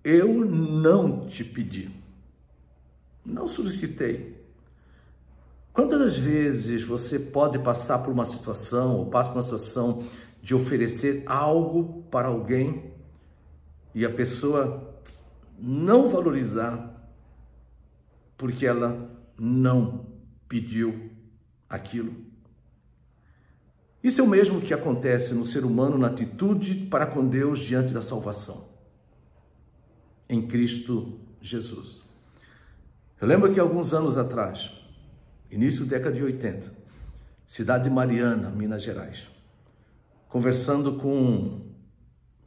eu não te pedi, não solicitei. Quantas das vezes você pode passar por uma situação, ou passa por uma situação de oferecer algo para alguém e a pessoa não valorizar porque ela não pediu aquilo? Isso é o mesmo que acontece no ser humano na atitude para com Deus diante da salvação em Cristo Jesus. Eu lembro que alguns anos atrás, início da década de 80, cidade de Mariana, Minas Gerais, conversando com um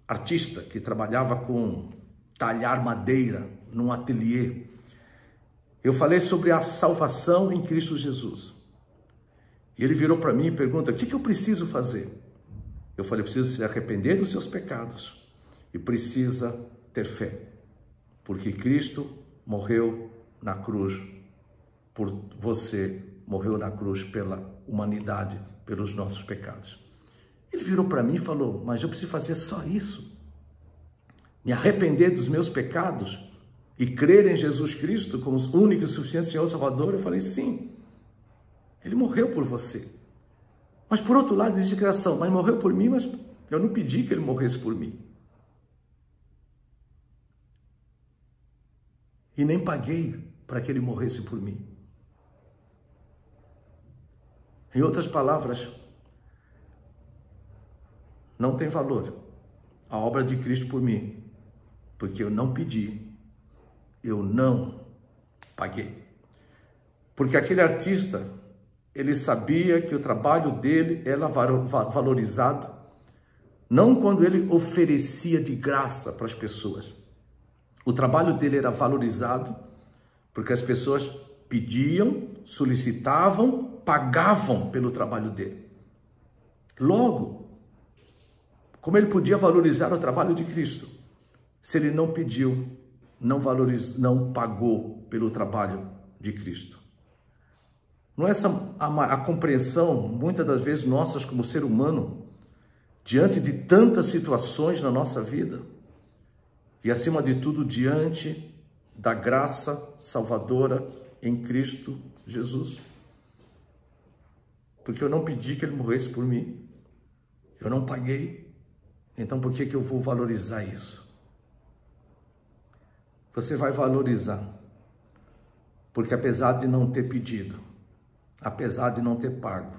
artista que trabalhava com talhar madeira num ateliê, eu falei sobre a salvação em Cristo Jesus. E ele virou para mim e pergunta: o que eu preciso fazer? Eu falei: preciso se arrepender dos seus pecados e precisa ter fé, porque Cristo morreu na cruz por você, morreu na cruz pela humanidade, pelos nossos pecados. Ele virou para mim e falou: mas eu preciso fazer só isso? Me arrepender dos meus pecados e crer em Jesus Cristo como o único e suficiente Senhor Salvador? Eu falei: sim. Ele morreu por você. Mas por outro lado existe a criação: mas morreu por mim, mas eu não pedi que ele morresse por mim. E nem paguei para que ele morresse por mim. Em outras palavras, não tem valor a obra de Cristo por mim, porque eu não pedi, eu não paguei. Porque aquele artista, ele sabia que o trabalho dele era valorizado, não quando ele oferecia de graça para as pessoas. O trabalho dele era valorizado porque as pessoas pediam, solicitavam, pagavam pelo trabalho dele. Logo, como ele podia valorizar o trabalho de Cristo, se ele não pediu, não pagou pelo trabalho de Cristo? Não é essa a compreensão, muitas das vezes, nossas como ser humano, diante de tantas situações na nossa vida, e acima de tudo, diante da graça salvadora em Cristo Jesus? Porque eu não pedi que ele morresse por mim, eu não paguei, então por que eu vou valorizar isso? Você vai valorizar, porque apesar de não ter pedido, apesar de não ter pago,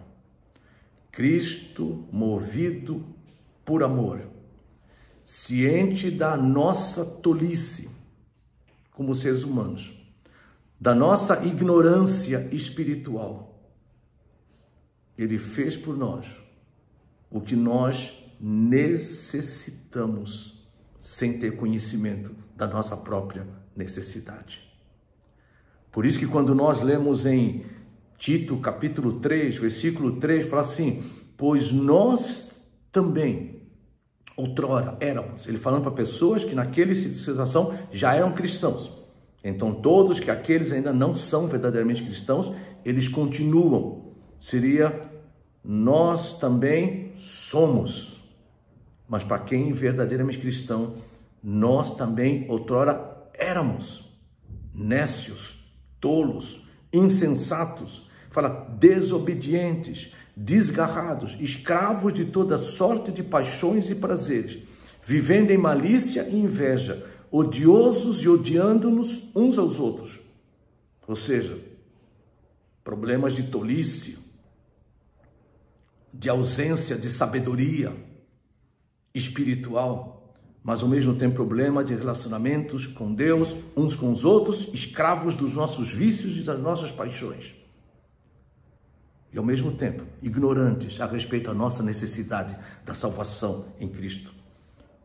Cristo, movido por amor, ciente da nossa tolice como seres humanos, da nossa ignorância espiritual, ele fez por nós o que nós necessitamos, sem ter conhecimento da nossa própria necessidade. Por isso que quando nós lemos em Tito, capítulo 3, versículo 3, fala assim: pois nós também outrora éramos, ele falando para pessoas que naquela situação já eram cristãos. Então todos que aqueles ainda não são verdadeiramente cristãos, eles continuam. Seria: nós também somos. Mas para quem é verdadeiramente cristão, nós também outrora éramos nécios, tolos, insensatos, fala desobedientes, desgarrados, escravos de toda sorte de paixões e prazeres, vivendo em malícia e inveja, odiosos e odiando-nos uns aos outros. Ou seja, problemas de tolice, de ausência de sabedoria espiritual, mas ao mesmo tempo problema de relacionamentos com Deus, uns com os outros, escravos dos nossos vícios e das nossas paixões. E ao mesmo tempo, ignorantes a respeito da nossa necessidade da salvação em Cristo.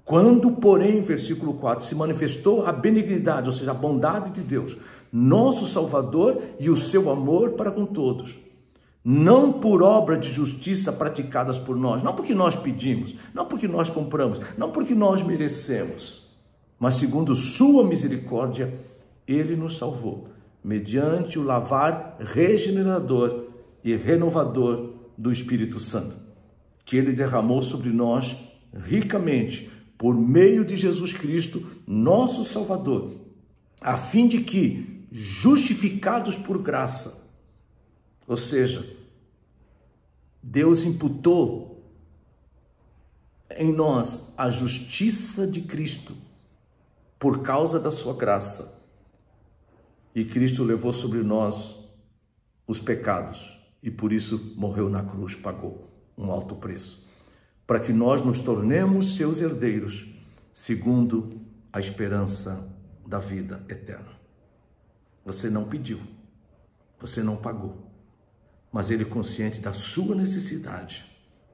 Quando, porém, versículo 4, se manifestou a benignidade, ou seja, a bondade de Deus, nosso Salvador, e o seu amor para com todos, não por obra de justiça praticadas por nós, não porque nós pedimos, não porque nós compramos, não porque nós merecemos, mas segundo sua misericórdia, ele nos salvou, mediante o lavar regenerador e renovador do Espírito Santo, que ele derramou sobre nós ricamente por meio de Jesus Cristo, nosso Salvador, a fim de que, justificados por graça, ou seja, Deus imputou em nós a justiça de Cristo por causa da sua graça. E Cristo levou sobre nós os pecados e por isso morreu na cruz, pagou um alto preço, para que nós nos tornemos seus herdeiros, segundo a esperança da vida eterna. Você não pediu, você não pagou, mas Ele, consciente da sua necessidade,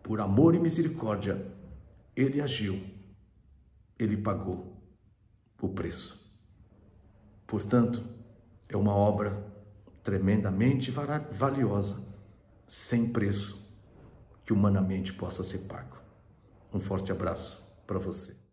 por amor e misericórdia, Ele agiu, Ele pagou o preço. Portanto, é uma obra tremendamente valiosa, sem preço, que humanamente possa ser pago. Um forte abraço para você.